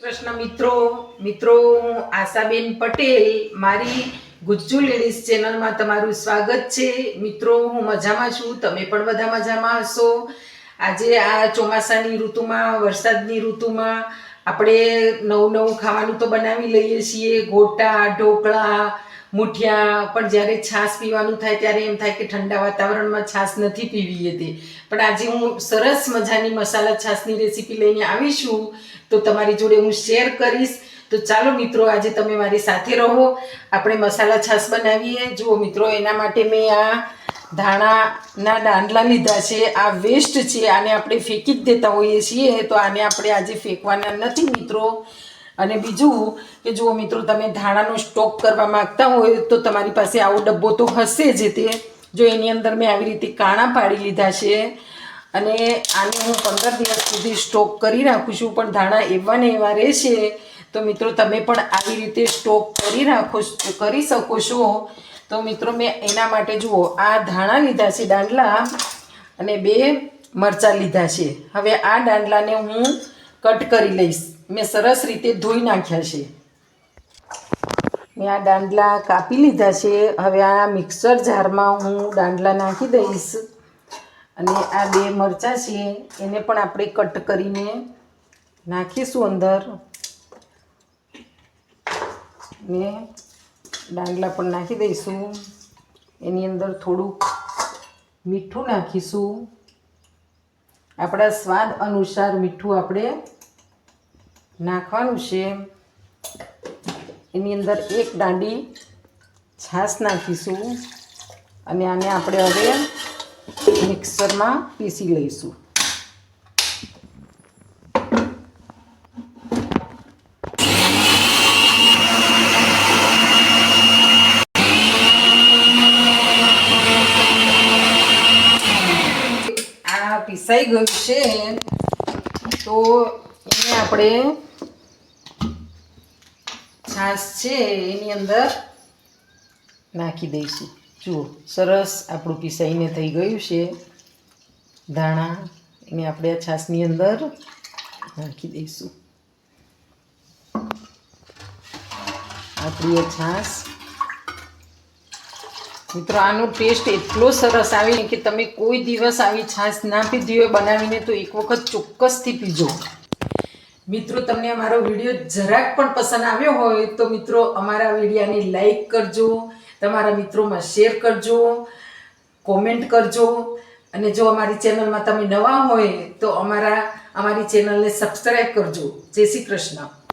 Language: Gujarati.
કૃષ્ણ મિત્રો હું આશાબેન પટેલ મારી ગુજ્જુ લેડીઝ ચેનલમાં તમારું સ્વાગત છે। મિત્રો હું મજામાં છું, તમે પણ બધા મજામાં હશો। આજે આ ચોમાસાની ઋતુમાં, વરસાદની ઋતુમાં આપણે નવું ખાવાનું તો બનાવી લઈએ છીએ, ગોટા, ઢોકળા, મુઠિયા। પણ જ્યારે છાશ પીવાનું થાય ત્યારે એમ થાય કે ઠંડા વાતાવરણમાં છાશ નથી પીવી હતી। પણ આજે હું સરસ મજાની મસાલા છાશની રેસીપી લઈને આવી છું, તો તમારી જોડે હું શેર કરીશ। તો ચાલો મિત્રો, આજે તમે મારી સાથે રહો, આપણે મસાલા છાશ બનાવીએ। જુઓ મિત્રો, એના માટે મેં આ ધાણાના દાંડલા લીધા છે। આ વેસ્ટ છે, આને આપણે ફેંકી જ દેતા હોઈએ છીએ, તો આને આપણે આજે ફેંકવાના નથી મિત્રો। અને બીજું કે જુઓ મિત્રો, તમે ધાણાનો સ્ટોક કરવા માંગતા હોય તો તમારી પાસે આવો ડબ્બો તો હશે જ તે। જો એની અંદર મેં આવી રીતે કાણા પાડી લીધા છે અને આને હું 15 દિવસ સુધી સ્ટોક કરી રાખું છું, પણ ધાણા એવા ને એવા રહેશે। તો મિત્રો, તમે પણ આવી રીતે સ્ટોક કરી શકો છો। તો મિત્રો, મેં એના માટે જુઓ, આ ધાણા લીધા છે દાંડલા, અને 2 મરચાં લીધા છે। હવે આ દાંડલાને હું કટ કરી લઈશ। મેં સરસ રીતે ધોઈ નાખ્યા છે। મેં આ દાંડલા કાપી લીધા છે। હવે આ મિક્સર જારમાં હું દાંડલા નાખી દઈશ, અને આ 2 મરચાં છે એને પણ આપણે કટ કરીને નાખીશું અંદર, ને દાંડલા પણ નાખી દઈશું। એની અંદર થોડુંક મીઠું નાખીશું, આપણા સ્વાદ અનુસાર મીઠું આપણે નાખવાનું છે। એની અંદર 1 દાંડી છાશ નાખીશું, અને આને આપણે હવે મિક્સરમાં પીસી લઈશું। આ પીસાઈ ગયું છે, તો એને આપણે છાશ છે એની અંદર નાખી દઈશું। જુઓ, સરસ આપણું પીસાઈને થઈ ગયું છે ધાણા, એને આપણે આ છાશની અંદર નાખી દઈશું। આપણી છાશ મિત્રો, આનો ટેસ્ટ એટલો સરસ આવે કે તમે કોઈ દિવસ આવી છાશ ના પીધી હોય બનાવીને, તો એક વખત ચોક્કસથી પીજો। મિત્રો, તમને અમારો વિડીયો જરાક પણ પસંદ આવ્યો હોય તો મિત્રો, અમારા વિડીયોને લાઈક કરજો, તમારા મિત્રોમાં શેર કરજો, કોમેન્ટ કરજો, અને જો અમારી ચેનલમાં તમે નવા હોય તો અમારી ચેનલને સબસ્ક્રાઈબ કરજો। જય શ્રી કૃષ્ણ।